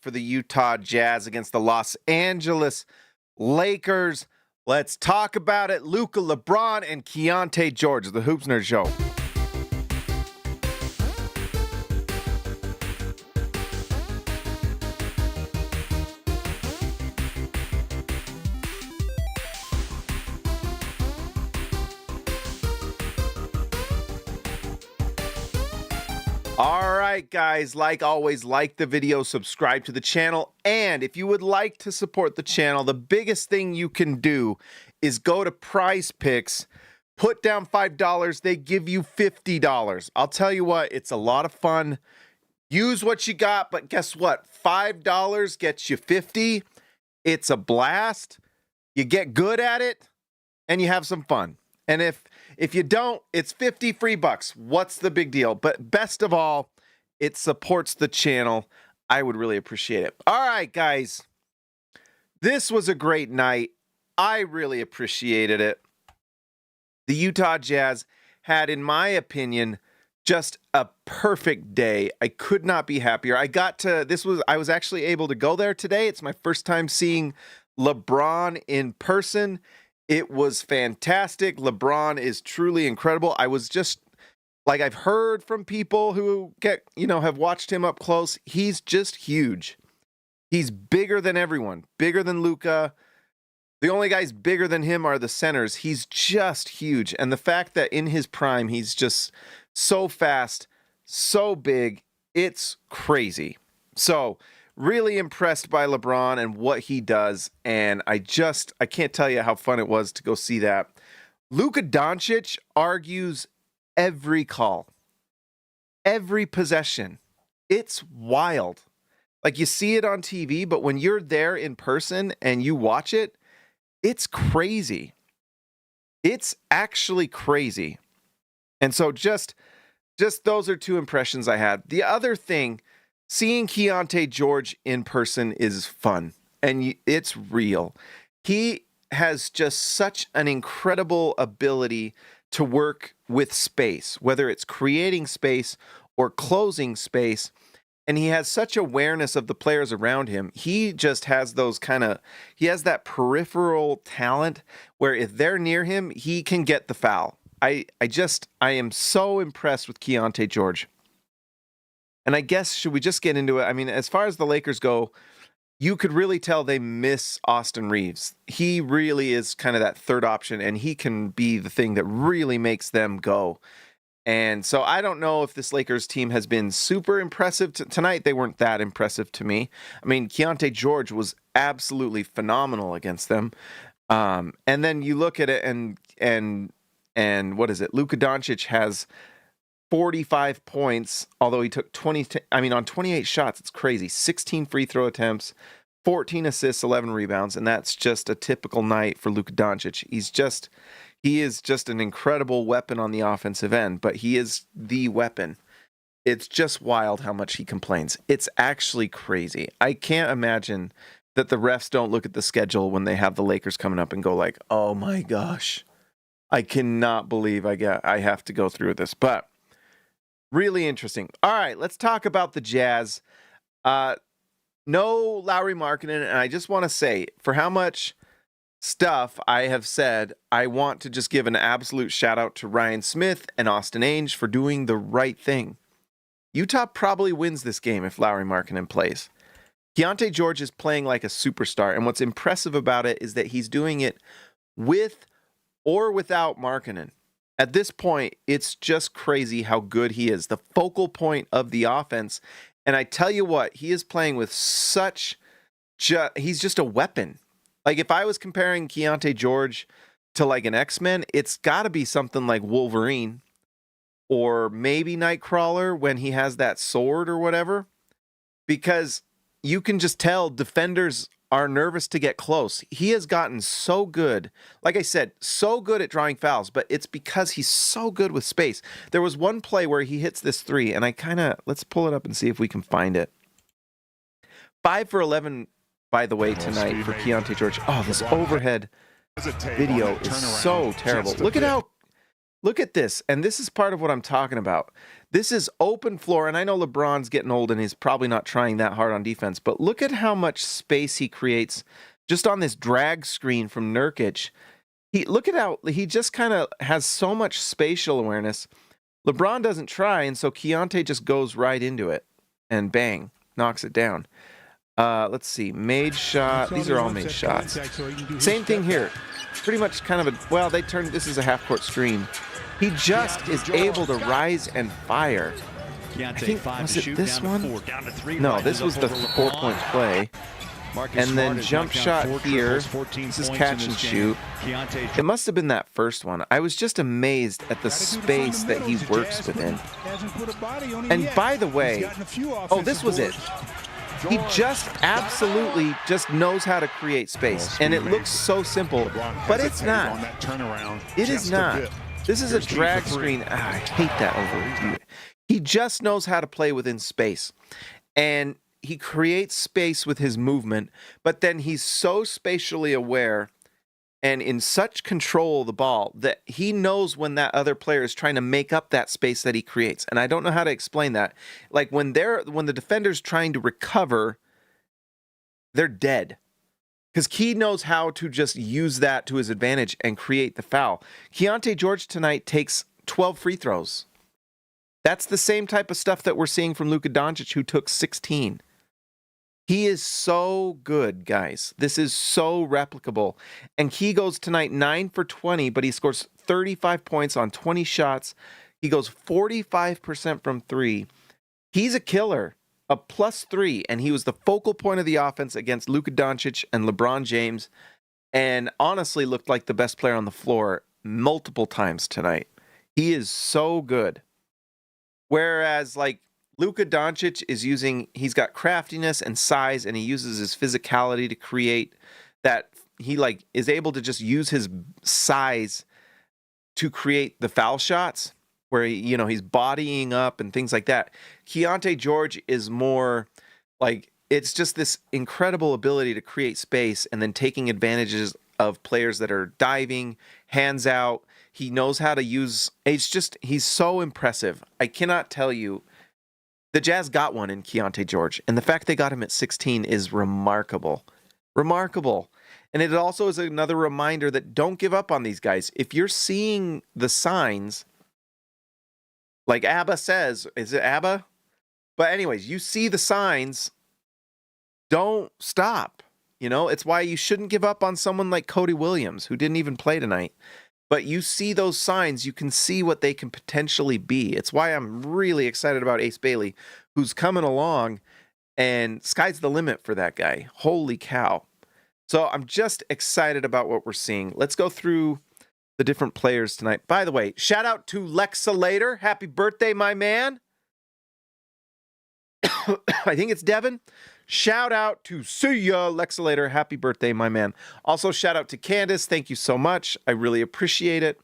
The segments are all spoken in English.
for the Utah Jazz against the Los Angeles Lakers. Let's talk about it. Luka, LeBron, and Keyonte George, the Hoops Nerd Show. All right, guys, like always, like the video, subscribe to the channel, and if you would like to support the channel, the biggest thing you can do is go to Prize Picks, put down $5, they give you $50. I'll tell you what, it's a lot of fun. Use what you got, but guess what? $5 gets you $50. It's a blast. You get good at it, and you have some fun. And if you don't, it's 50 free bucks. What's the big deal? But best of all, it supports the channel. I would really appreciate it. All right, guys. This was a great night. I really appreciated it. The Utah Jazz had, in my opinion, just a perfect day. I could not be happier. I was actually able to go there today. It's my first time seeing LeBron in person. It was fantastic. LeBron is truly incredible. I was just, like, I've heard from people who have watched him up close. He's just huge. He's bigger than everyone, bigger than Luka. The only guys bigger than him are the centers. He's just huge. And the fact that in his prime, he's just so fast, so big, it's crazy. So, really impressed by LeBron and what he does, and I can't tell you how fun it was to go see that. Luka Doncic argues every call, every possession. It's wild. Like, you see it on TV, but when you're there in person and you watch it, it's crazy. It's actually crazy. And so just those are two impressions I had. The other thing, seeing Keyonte George in person is fun, and it's real. He has just such an incredible ability to work with space, whether it's creating space or closing space, and he has such awareness of the players around him. He just has he has that peripheral talent where if they're near him, he can get the foul. I am so impressed with Keyonte George. And I guess, should we just get into it? I mean, as far as the Lakers go, you could really tell they miss Austin Reeves. He really is kind of that third option, and he can be the thing that really makes them go. And so I don't know if this Lakers team has been super impressive. Tonight, they weren't that impressive to me. I mean, Keyonte George was absolutely phenomenal against them. And then you look at it, and what is it? Luka Doncic has 45 points, although he took on 28 shots. It's crazy. 16 free throw attempts, 14 assists, 11 rebounds, and that's just a typical night for Luka Doncic. He is just an incredible weapon on the offensive end, but he is the weapon. It's just wild how much he complains. It's actually crazy. I can't imagine that the refs don't look at the schedule when they have the Lakers coming up and go like, "Oh my gosh, I cannot believe I have to go through this." But really interesting. All right, let's talk about the Jazz. No Lauri Markkanen, and I just want to say, for how much stuff I have said, I want to just give an absolute shout out to Ryan Smith and Austin Ainge for doing the right thing. Utah probably wins this game if Lauri Markkanen plays. Keyonte George is playing like a superstar, and what's impressive about it is that he's doing it with or without Markkanen. At this point, it's just crazy how good he is, the focal point of the offense. And I tell you what, he is playing with he's just a weapon. Like, if I was comparing Keyonte George to like an X-Men, it's got to be something like Wolverine or maybe Nightcrawler when he has that sword or whatever, because you can just tell defenders are nervous to get close. He has gotten so good, like I said, so good at drawing fouls, but it's because he's so good with space. There was one play where he hits this three, and let's pull it up and see if we can find it. 5 for 11, by the way, tonight for Keyonte George. Oh, this overhead video is so terrible. Look Look at this. And this is part of what I'm talking about. This is open floor. And I know LeBron's getting old and he's probably not trying that hard on defense. But look at how much space he creates just on this drag screen from Nurkic. Look at how he just kind of has so much spatial awareness. LeBron doesn't try. And so Keyonte just goes right into it and bang, knocks it down. Let's see. Made shot. These are all made shots. Same thing here. Pretty much kind of a, well, they turned, this is a half-court screen. He just is able to rise and fire. I think, was it this one? No, this was the 4-point play. And then jump shot here. This is catch and shoot. It must have been that first one. I was just amazed at the space that he works within. And by the way, oh, this was it. He just absolutely just knows how to create space. And it looks so simple, but it's not. It is not. This is a drag screen. I hate that over. He just knows how to play within space. And he creates space with his movement, but then he's so spatially aware and in such control of the ball that he knows when that other player is trying to make up that space that he creates. And I don't know how to explain that. Like when the defender's trying to recover, they're dead. Because Key knows how to just use that to his advantage and create the foul. Keyonte George tonight takes 12 free throws. That's the same type of stuff that we're seeing from Luka Doncic, who took 16. He is so good, guys. This is so replicable. And Key goes tonight 9 for 20, but he scores 35 points on 20 shots. He goes 45% from 3. He's a killer, a +3, and he was the focal point of the offense against Luka Doncic and LeBron James, and honestly looked like the best player on the floor multiple times tonight. He is so good. Whereas, like, Luka Doncic he's got craftiness and size, and he uses his physicality to create that. He is able to just use his size to create the foul shots where he's bodying up and things like that. Keyonte George is more like, it's just this incredible ability to create space and then taking advantages of players that are diving, hands out. He knows how to use, he's so impressive. I cannot tell you. The Jazz got one in Keyonte George, and the fact they got him at 16 is remarkable. Remarkable. And it also is another reminder that don't give up on these guys. If you're seeing the signs, like Abba says, is it Abba? But anyways, you see the signs, don't stop. It's why you shouldn't give up on someone like Cody Williams, who didn't even play tonight. But you see those signs, you can see what they can potentially be. It's why I'm really excited about Ace Bailey, who's coming along, and sky's the limit for that guy. Holy cow. So I'm just excited about what we're seeing. Let's go through the different players tonight. By the way, shout out to Lexalator. Happy birthday, my man. I think it's Devin. Shout out to See Ya, Lexalator. Happy birthday, my man. Also, shout out to Candace. Thank you so much. I really appreciate it.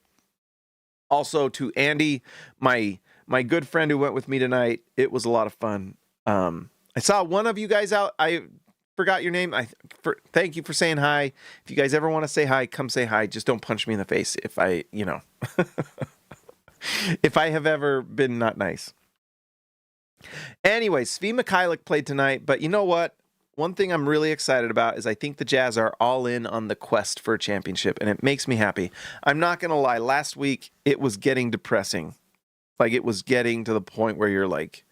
Also to Andy, my good friend who went with me tonight. It was a lot of fun. I saw one of you guys out. I forgot your name. Thank you for saying hi. If you guys ever want to say hi, come say hi. Just don't punch me in the face if I if I have ever been not nice. Anyway, Svi Mikhailiuk played tonight, but you know what? One thing I'm really excited about is I think the Jazz are all in on the quest for a championship, and it makes me happy. I'm not going to lie. Last week, it was getting depressing. Like, it was getting to the point where you're like,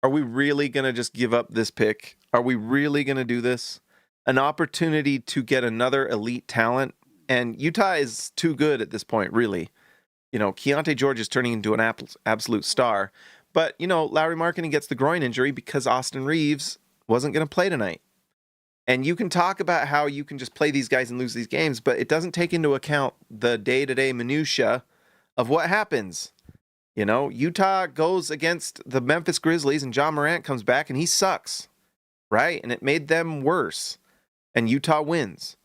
are we really going to just give up this pick? Are we really going to do this? An opportunity to get another elite talent, and Utah is too good at this point, really. Keyonte George is turning into an absolute star. But, Lauri Markkanen gets the groin injury because Austin Reeves wasn't going to play tonight. And you can talk about how you can just play these guys and lose these games, but it doesn't take into account the day-to-day minutia of what happens. Utah goes against the Memphis Grizzlies and John Morant comes back and he sucks, right? And it made them worse. And Utah wins.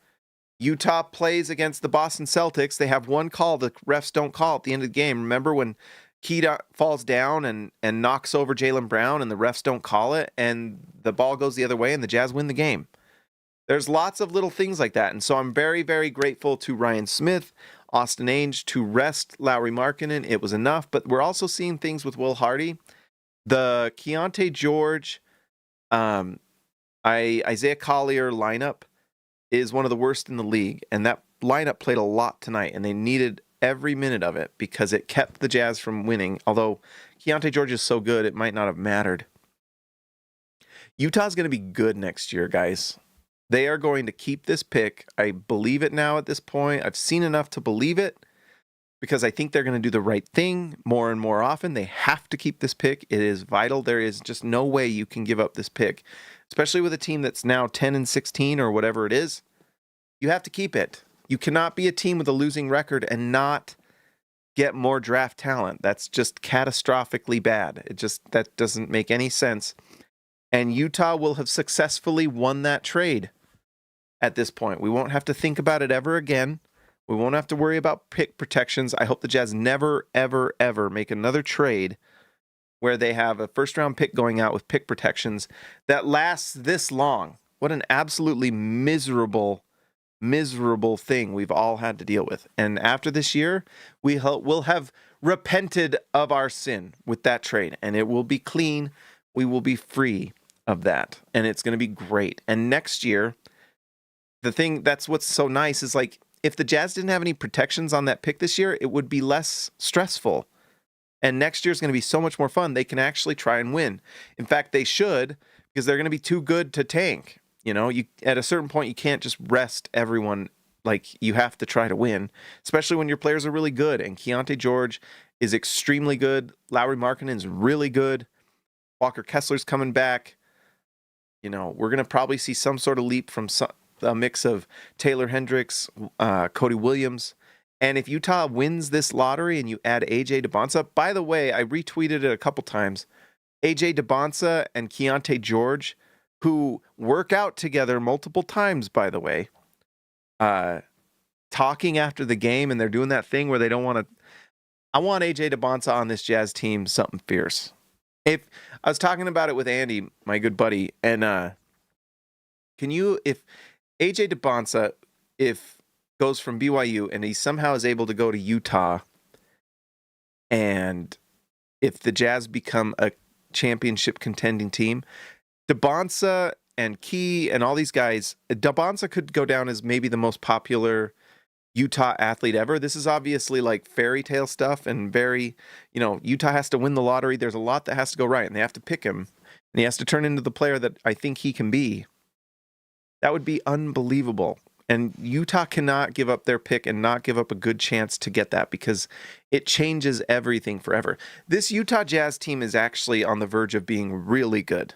Utah plays against the Boston Celtics. They have one call the refs don't call at the end of the game. Remember when Key falls down and knocks over Jaylen Brown and the refs don't call it and the ball goes the other way and the Jazz win the game? There's lots of little things like that. And so I'm very, very grateful to Ryan Smith Austin Ainge to rest Lauri Markkanen. It was enough, but we're also seeing things with Will Hardy. The Keyonte George, Isaiah Collier lineup is one of the worst in the league, and that lineup played a lot tonight, and they needed every minute of it because it kept the Jazz from winning. Although Keyonte George is so good, it might not have mattered. Utah's going to be good next year, guys. They are going to keep this pick. I believe it now at this point. I've seen enough to believe it because I think they're going to do the right thing more and more often. They have to keep this pick. It is vital. There is just no way you can give up this pick, especially with a team that's now 10-16 or whatever it is. You have to keep it. You cannot be a team with a losing record and not get more draft talent. That's just catastrophically bad. That doesn't make any sense. And Utah will have successfully won that trade at this point. We won't have to think about it ever again. We won't have to worry about pick protections. I hope the Jazz never, ever, ever make another trade where they have a first-round pick going out with pick protections that lasts this long. What an absolutely miserable thing we've all had to deal with. And after this year, we'll have repented of our sin with that trade, and it will be clean. We will be free of that, and it's going to be great. And next year, the thing that's what's so nice is, like, if the Jazz didn't have any protections on that pick this year, it would be less stressful. And next year is going to be so much more fun. They can actually try and win. In fact, they should, because they're going to be too good to tank. You know, at a certain point, you can't just rest everyone. Like, you have to try to win, especially when your players are really good. And Keyonte George is extremely good. Lauri Markkanen is really good. Walker Kessler's coming back. You know, we're going to probably see some sort of leap from a mix of Taylor Hendricks, Cody Williams. And if Utah wins this lottery and you add AJ DeBonsa, by the way, I retweeted it a couple times. AJ DeBonsa and Keyonte George, who work out together multiple times, by the way, talking after the game, and they're doing that thing where they don't want to. I want AJ DeBonsa on this Jazz team, something fierce. If I was talking about it with Andy, my good buddy, and if AJ DeBonsa, goes from BYU and he somehow is able to go to Utah, and if the Jazz become a championship contending team, DeBonsa and Key and all these guys, DeBonsa could go down as maybe the most popular Utah athlete ever. This is obviously like fairy tale stuff and very, Utah has to win the lottery. There's a lot that has to go right, and they have to pick him, and he has to turn into the player that I think he can be. That would be unbelievable. And Utah cannot give up their pick and not give up a good chance to get that, because it changes everything forever. This Utah Jazz team is actually on the verge of being really good.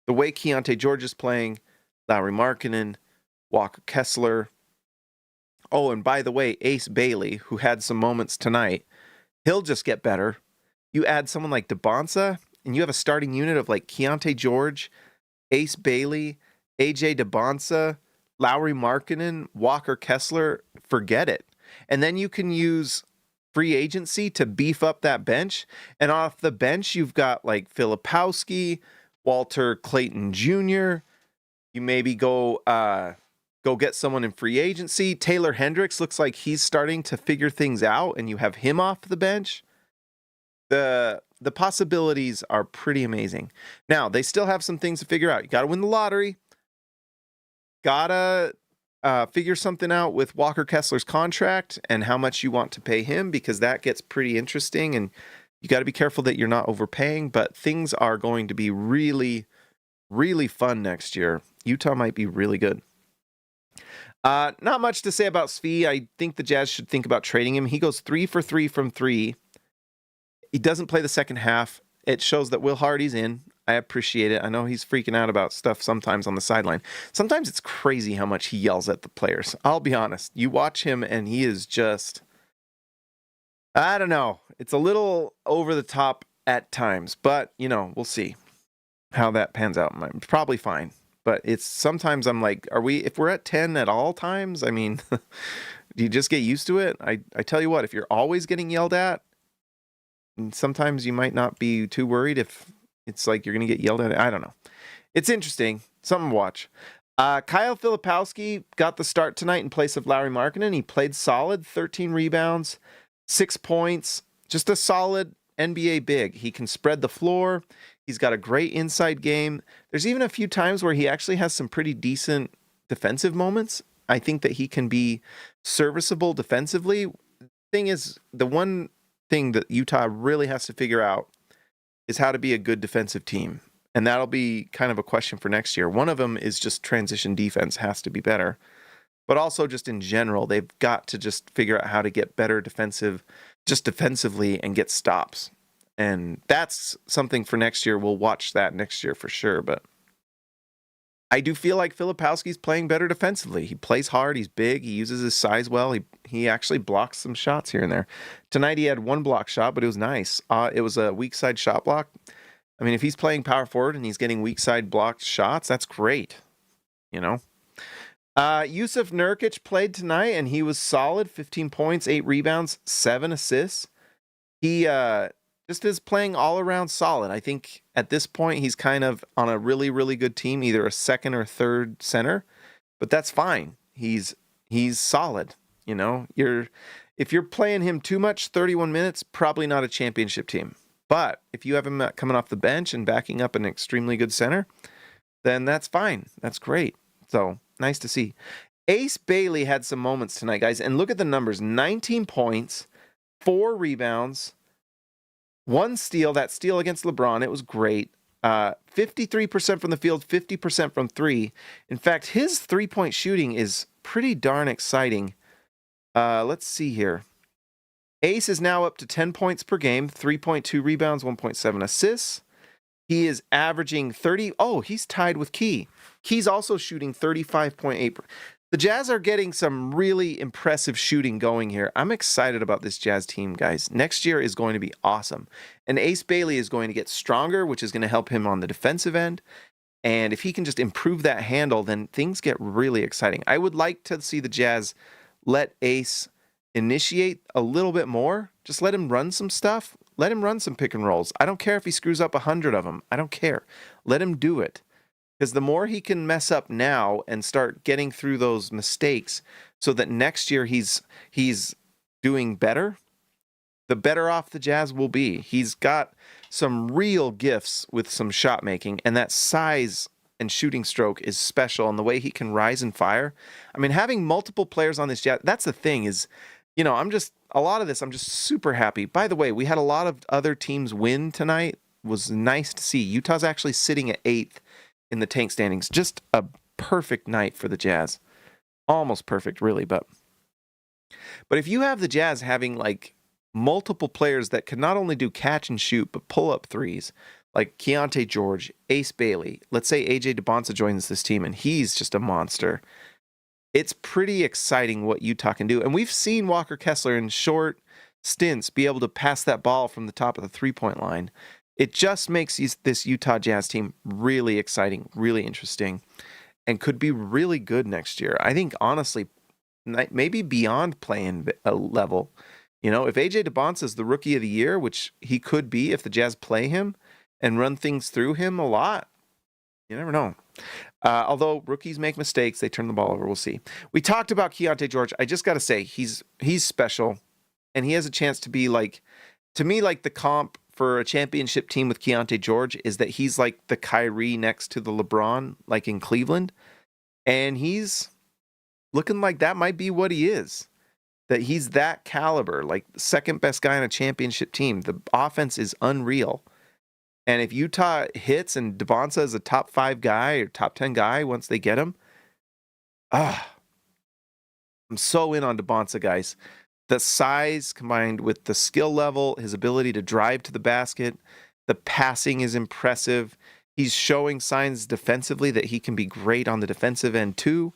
The way Keyonte George is playing, Lauri Markkanen, Walker Kessler. Oh, and by the way, Ace Bailey, who had some moments tonight, he'll just get better. You add someone like DeBonsa, and you have a starting unit of like Keyonte George, Ace Bailey, AJ DeBonsa, Lauri Markkanen, Walker Kessler, forget it. And then you can use free agency to beef up that bench. And off the bench, you've got like Filipowski, Walter Clayton Jr. You maybe go get someone in free agency. Taylor Hendricks looks like he's starting to figure things out, and you have him off the bench. The possibilities are pretty amazing. Now, they still have some things to figure out. You got to win the lottery. Gotta figure something out with Walker Kessler's contract and how much you want to pay him, because that gets pretty interesting, and you got to be careful that you're not overpaying. But things are going to be really, really fun next year. Utah might be really good. Not much to say about Svi. I think the Jazz should think about trading him. He goes 3 for 3 from 3. He doesn't play the second half. It shows that Will Hardy's in. I appreciate it. I know he's freaking out about stuff sometimes on the sideline. Sometimes it's crazy how much he yells at the players. I'll be honest. You watch him and he is just, I don't know. It's a little over the top at times, but we'll see how that pans out. It's probably fine, but it's sometimes I'm like, if we're at 10 at all times, I mean, do you just get used to it? I tell you what, if you're always getting yelled at, sometimes you might not be too worried if it's like you're going to get yelled at. I don't know. It's interesting. Something to watch. Kyle Filipowski got the start tonight in place of Lauri Markkanen. He played solid, 13 rebounds, 6 points, just a solid NBA big. He can spread the floor. He's got a great inside game. There's even a few times where he actually has some pretty decent defensive moments. I think that he can be serviceable defensively. Thing is, the one thing that Utah really has to figure out is how to be a good defensive team. And that'll be kind of a question for next year. One of them is just transition defense has to be better. But also just in general, they've got to just figure out how to get better defensively and get stops. And that's something for next year. We'll watch that next year for sure. But I do feel like Filipowski's playing better defensively. He plays hard. He's big. He uses his size well. He actually blocks some shots here and there. Tonight he had one block shot, but it was nice. It was a weak side shot block. I mean, if he's playing power forward and he's getting weak side blocked shots, that's great. You know? Yusuf Nurkic played tonight, and he was solid. 15 points, 8 rebounds, 7 assists. He just is playing all around solid. I think at this point he's kind of on a really, really good team, either a second or third center, but that's fine. He's solid. You know, if you're playing him too much, 31 minutes, probably not a championship team. But if you have him coming off the bench and backing up an extremely good center, then that's fine. That's great. So nice to see. Ace Bailey had some moments tonight, guys. And look at the numbers. 19 points, 4 rebounds, 1 steal. That steal against LeBron, it was great. 53% from the field, 50% from 3. In fact, his 3-point shooting is pretty darn exciting. Let's see here. Ace is now up to 10 points per game, 3.2 rebounds, 1.7 assists. He is averaging 30. Oh, he's tied with Key. Key's also shooting 35.8. The Jazz are getting some really impressive shooting going here. I'm excited about this Jazz team, guys. Next year is going to be awesome. And Ace Bailey is going to get stronger, which is going to help him on the defensive end. And if he can just improve that handle, then things get really exciting. I would like to see the Jazz let Ace initiate a little bit more. Just let him run some stuff. Let him run some pick and rolls. I don't care if he screws up 100 of them. I don't care. Let him do it. Because the more he can mess up now and start getting through those mistakes so that next year he's doing better, the better off the Jazz will be. He's got some real gifts with some shot making, and that size and shooting stroke is special, and the way he can rise and fire. I mean, having multiple players on this Jazz, that's the thing is, you know, I'm just super happy. By the way, we had a lot of other teams win tonight. It was nice to see. Utah's actually sitting at 8th in the tank standings. Just a perfect night for the Jazz. Almost perfect, really, but if you have the Jazz having like multiple players that can not only do catch and shoot, but pull up threes, like Keyonte George, Ace Bailey, let's say AJ DeBonsa joins this team and he's just a monster. It's pretty exciting what Utah can do. And we've seen Walker Kessler in short stints be able to pass that ball from the top of the three-point line. It just makes this Utah Jazz team really exciting, really interesting, and could be really good next year. I think, honestly, maybe beyond playing a level. You know, if AJ DeBonsa is the rookie of the year, which he could be if the Jazz play him and run things through him a lot, you never know. Although rookies make mistakes, they turn the ball over. We'll see. We talked about Keyonte George. I just got to say, he's special, and he has a chance to be like, to me, like the comp for a championship team with Keyonte George is that he's like the Kyrie next to the LeBron, like in Cleveland, and he's looking like that might be what he is. That he's that caliber, like the second best guy on a championship team. The offense is unreal. And if Utah hits and DeBonsa is a top 5 guy or top 10 guy once they get him, I'm so in on DeBonsa, guys. The size combined with the skill level, his ability to drive to the basket, the passing is impressive. He's showing signs defensively that he can be great on the defensive end too.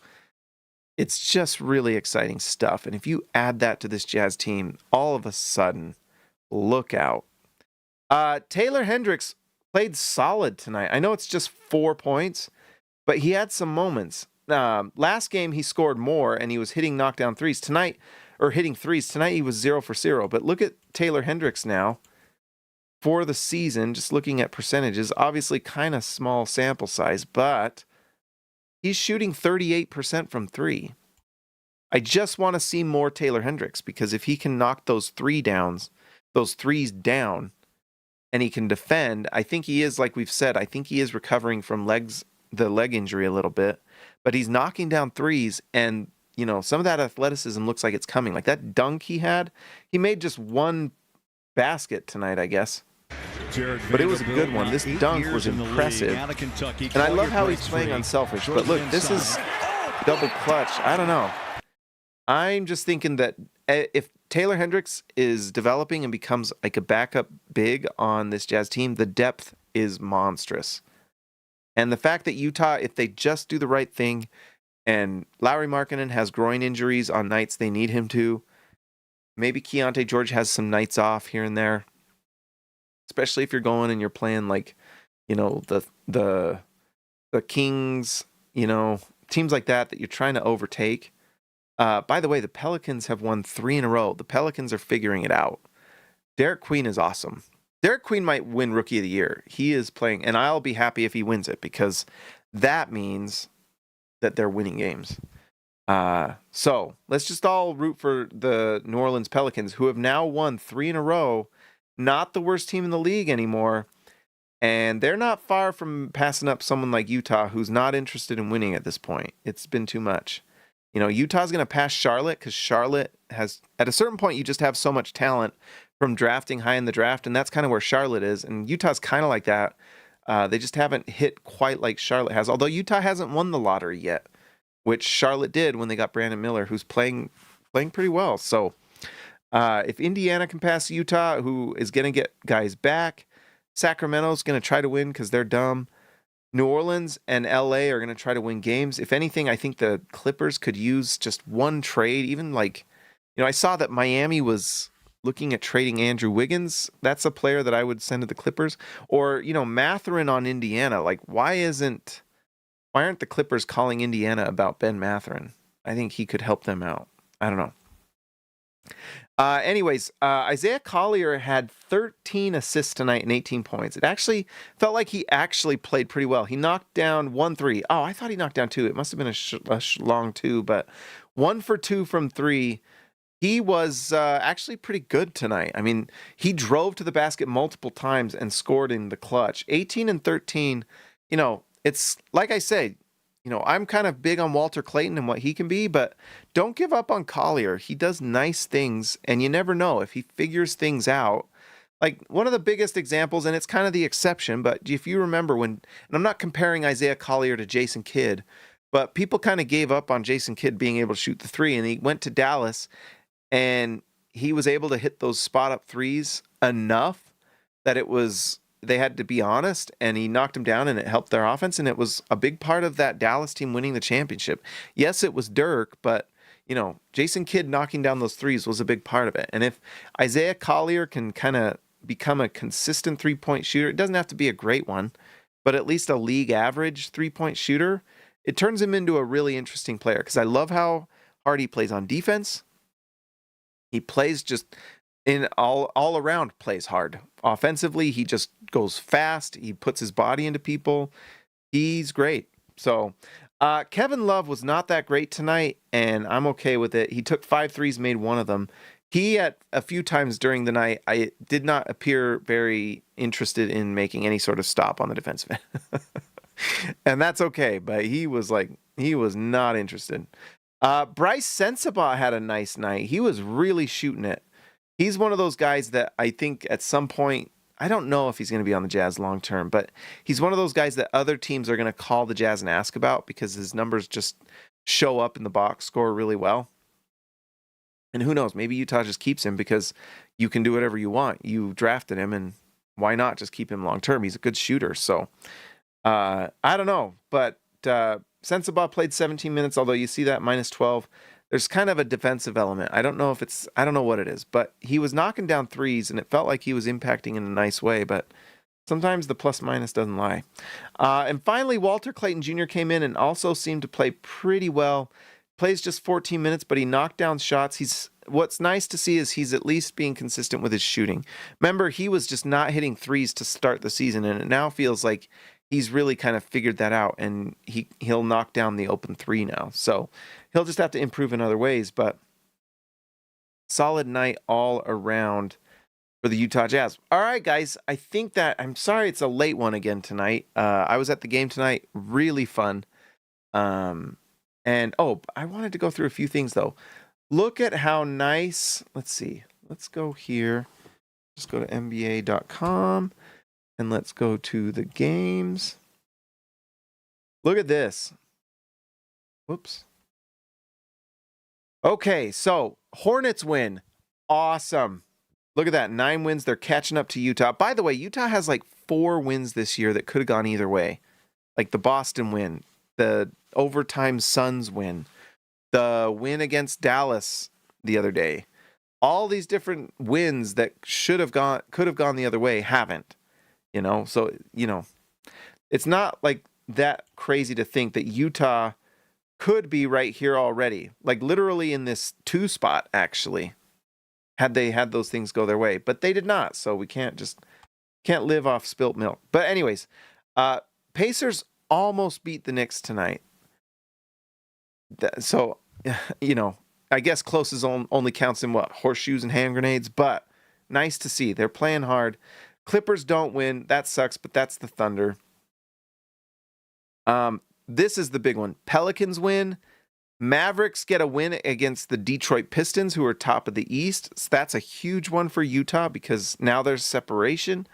It's just really exciting stuff. And if you add that to this Jazz team, all of a sudden, look out. Taylor Hendricks played solid tonight. I know it's just 4 points, but he had some moments. Last game, he scored more, and he was hitting knockdown threes. Tonight, or hitting threes. Tonight, he was 0 for 0. But look at Taylor Hendricks now for the season, just looking at percentages. Obviously, kind of small sample size, but he's shooting 38% from three. I just want to see more Taylor Hendricks, because if he can knock those threes down, and he can defend, I think he is, like we've said, I think he is recovering from the leg injury a little bit, but he's knocking down threes, and some of that athleticism looks like it's coming. Like that dunk he made just one basket tonight, I guess. But it was a good one. This dunk was impressive. And I love how he's playing unselfish. But look, this is double clutch. I don't know. I'm just thinking that if Taylor Hendricks is developing and becomes like a backup big on this Jazz team, the depth is monstrous. And the fact that Utah, if they just do the right thing, and Lauri Markkanen has groin injuries on nights they need him to, maybe Keyonte George has some nights off here and there, especially if you're going and you're playing like, the Kings, teams like that you're trying to overtake. By the way, the Pelicans have won 3 in a row. The Pelicans are figuring it out. Derek Queen is awesome. Derek Queen might win Rookie of the Year. He is playing, and I'll be happy if he wins it, because that means that they're winning games. So let's just all root for the New Orleans Pelicans, who have now won 3 in a row. Not the worst team in the league anymore. And they're not far from passing up someone like Utah, who's not interested in winning at this point. It's been too much. Utah's going to pass Charlotte, because Charlotte has, at a certain point, you just have so much talent from drafting high in the draft, and that's kind of where Charlotte is. And Utah's kind of like that. They just haven't hit quite like Charlotte has, although Utah hasn't won the lottery yet, which Charlotte did when they got Brandon Miller, who's playing pretty well. So if Indiana can pass Utah, who is going to get guys back, Sacramento's going to try to win because they're dumb. New Orleans and LA are going to try to win games. If anything, I think the Clippers could use just one trade. Even I saw that Miami was looking at trading Andrew Wiggins. That's a player that I would send to the Clippers. Or, Mathurin on Indiana. Like, why aren't the Clippers calling Indiana about Ben Mathurin? I think he could help them out. I don't know. Anyways, Isaiah Collier had 13 assists tonight and 18 points. It actually felt like he actually played pretty well. He knocked down 1 3. Oh, I thought he knocked down 2. It must have been a long 2, but 1 for 2 from 3. He was actually pretty good tonight. I mean, he drove to the basket multiple times and scored in the clutch. 18 and 13, it's like I say, I'm kind of big on Walter Clayton and what he can be, but don't give up on Collier. He does nice things, and you never know if he figures things out. Like, one of the biggest examples, and it's kind of the exception, but if you remember and I'm not comparing Isaiah Collier to Jason Kidd, but people kind of gave up on Jason Kidd being able to shoot the 3, and he went to Dallas, and he was able to hit those spot-up threes enough that they had to be honest, and he knocked them down, and it helped their offense, and it was a big part of that Dallas team winning the championship. Yes, it was Dirk, but, Jason Kidd knocking down those threes was a big part of it. And if Isaiah Collier can kind of become a consistent three-point shooter, it doesn't have to be a great one, but at least a league average three-point shooter, it turns him into a really interesting player, because I love how hard he plays on defense. He plays just in all around plays hard. Offensively, he just goes fast. He puts his body into people. He's great. So Kevin Love was not that great tonight, and I'm okay with it. He took 5 threes, made 1 of them. He, at a few times during the night, I did not appear very interested in making any sort of stop on the defensive end. And that's okay, but he was not interested. Bryce Sensabaugh had a nice night. He was really shooting it. He's one of those guys that I think at some point, I don't know if he's going to be on the Jazz long term, but he's one of those guys that other teams are going to call the Jazz and ask about, because his numbers just show up in the box score really well. And who knows, maybe Utah just keeps him because you can do whatever you want. You drafted him, and why not just keep him long term? He's a good shooter. So I don't know, but Sensabaugh played 17 minutes, although you see that minus 12. There's kind of a defensive element. I don't know what it is, but he was knocking down threes, and it felt like he was impacting in a nice way, but sometimes the plus minus doesn't lie. And finally, Walter Clayton Jr. came in and also seemed to play pretty well. Plays just 14 minutes, but he knocked down shots. What's nice to see is he's at least being consistent with his shooting. Remember, he was just not hitting threes to start the season, and it now feels like he's really kind of figured that out, and he'll knock down the open three now. So he'll just have to improve in other ways, but solid night all around for the Utah Jazz. All right, guys, I think that, I'm sorry it's a late one again tonight. I was at the game tonight, really fun. And I wanted to go through a few things though. Look at how nice, let's see, let's go here. Just go to NBA.com and let's go to the games. Look at this. Whoops. Okay, so Hornets win. Awesome. Look at that, 9 wins. They're catching up to Utah. By the way, Utah has like 4 wins this year that could have gone either way. Like the Boston win, the overtime Suns win, the win against Dallas the other day. All these different wins that could have gone the other way haven't. So, it's not like that crazy to think that Utah could be right here already. Like literally in this 2 spot, actually. Had they had those things go their way, but they did not. So we can't live off spilt milk. But anyways, Pacers almost beat the Knicks tonight. So, I guess closest only counts in what? Horseshoes and hand grenades, but nice to see. They're playing hard. Clippers don't win. That sucks, but that's the Thunder. This is the big one. Pelicans win. Mavericks get a win against the Detroit Pistons, who are top of the East. So that's a huge one for Utah because now there's separation.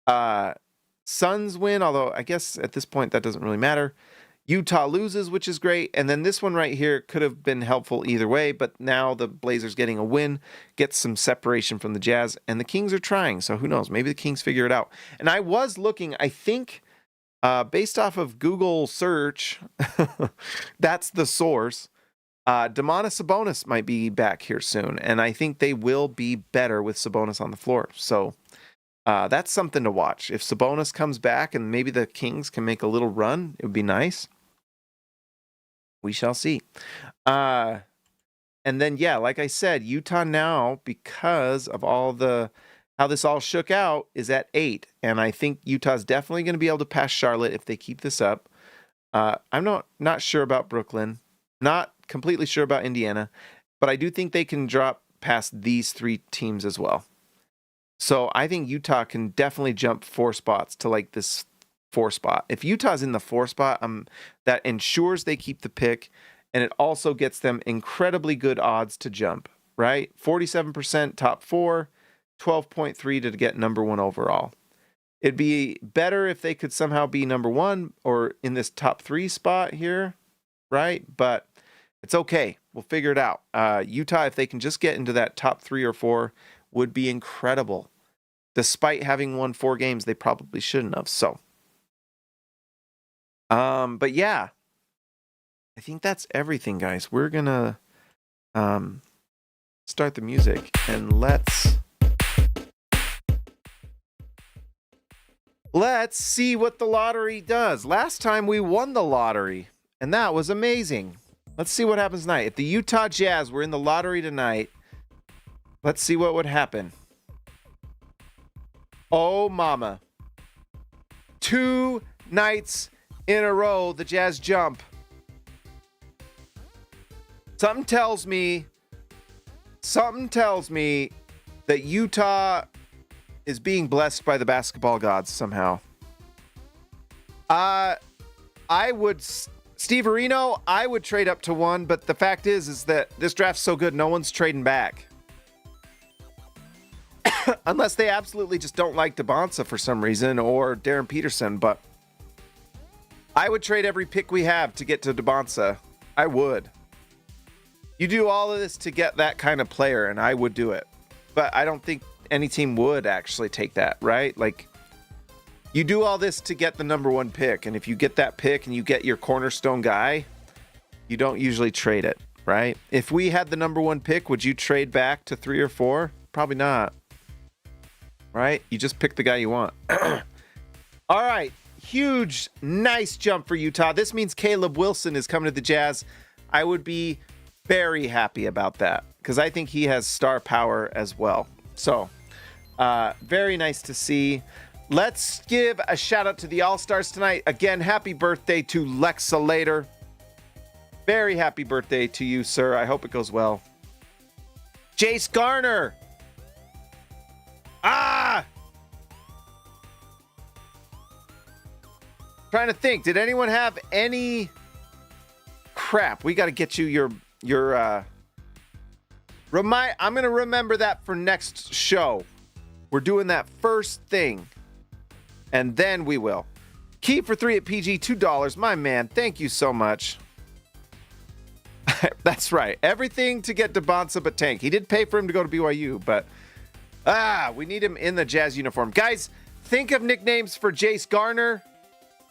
Suns win, although I guess at this point that doesn't really matter. Utah loses, which is great. And then this one right here could have been helpful either way, but now the Blazers getting a win gets some separation from the Jazz, and the Kings are trying. So who knows? Maybe the Kings figure it out. And I was looking, I think, based off of Google search, that's the source. Domantas Sabonis might be back here soon, and I think they will be better with Sabonis on the floor. So that's something to watch. If Sabonis comes back and maybe the Kings can make a little run, it would be nice. We shall see. And then, like I said, Utah now, because of how this all shook out, is at 8. And I think Utah's definitely going to be able to pass Charlotte if they keep this up. I'm not sure about Brooklyn. Not completely sure about Indiana. But I do think they can drop past these 3 teams as well. So I think Utah can definitely jump 4 spots to like this 4 spot. If Utah's in the 4 spot, that ensures they keep the pick. And it also gets them incredibly good odds to jump, right? 47% top 4. 12.3 to get number 1 overall. It'd be better if they could somehow be number 1 or in this top 3 spot here, right? But it's okay. We'll figure it out. Utah, if they can just get into that top 3 or 4, would be incredible. Despite having won 4 games, they probably shouldn't have. So, but yeah, I think that's everything, guys. We're gonna start the music and let's see what the lottery does. Last time we won the lottery, and that was amazing. Let's see what happens tonight. If the Utah Jazz were in the lottery tonight, let's see what would happen. Oh, mama. 2 nights in a row, the Jazz jump. Something tells me that Utah is being blessed by the basketball gods somehow. Steve Areno, I would trade up to 1, but the fact is that this draft's so good, no one's trading back. Unless they absolutely just don't like Doncic for some reason, or Darren Peterson, but I would trade every pick we have to get to Doncic. I would. You do all of this to get that kind of player, and I would do it. But I don't think any team would actually take that, right? Like, you do all this to get the number 1 pick, and if you get that pick and you get your cornerstone guy, you don't usually trade it, right? If we had the number 1 pick, would you trade back to 3 or 4? Probably not, right? You just pick the guy you want. All right, huge, nice jump for Utah. This means Caleb Wilson is coming to the Jazz. I would be very happy about that because I think he has star power as well. So, very nice to see. Let's give a shout out to the All-Stars tonight. Again, happy birthday to Lexa Later. Very happy birthday to you, sir. I hope it goes well. Jace Garner. Trying to think. Did anyone have any crap? We got to get you your I'm going to remember that for next show. We're doing that first thing. And then we will. Key for 3 at PG, $2. My man, thank you so much. That's right. Everything to get Debonsa but Tank. He did pay for him to go to BYU, but we need him in the Jazz uniform. Guys, think of nicknames for Jace Garner.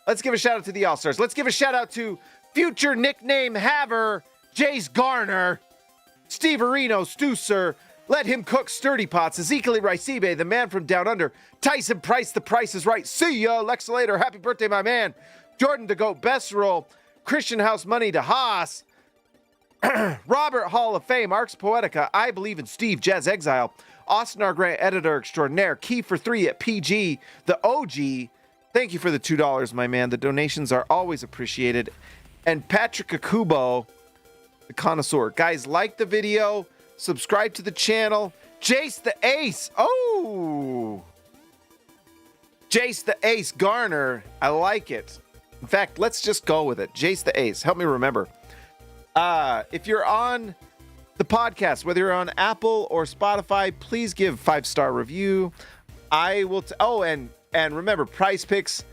Let's give a shout out to the All-Stars. Let's give a shout out to future nickname haver, Jace Garner, Steve Areno, Stusser, Let Him Cook Sturdy Pots, Ezekiel Raisibe, the man from down under, Tyson Price, The Price is Right, see ya, Lex Later, happy birthday, my man, Jordan to Goat, Best Roll, Christian House Money to Haas, Robert Hall of Fame, Arcs Poetica, I Believe in Steve, Jazz Exile, Austin R. Grant, Editor Extraordinaire, Key for 3 at PG, the OG, thank you for the $2, my man, the donations are always appreciated, and Patrick Akubo, the connoisseur. Guys, like the video, subscribe to the channel. Jace the Ace. Oh, Jace the Ace Garner. I like it. In fact, let's just go with it. Jace the Ace. Help me remember. If you're on the podcast, whether you're on Apple or Spotify, please give 5-star review. I will. And remember, Prize Picks.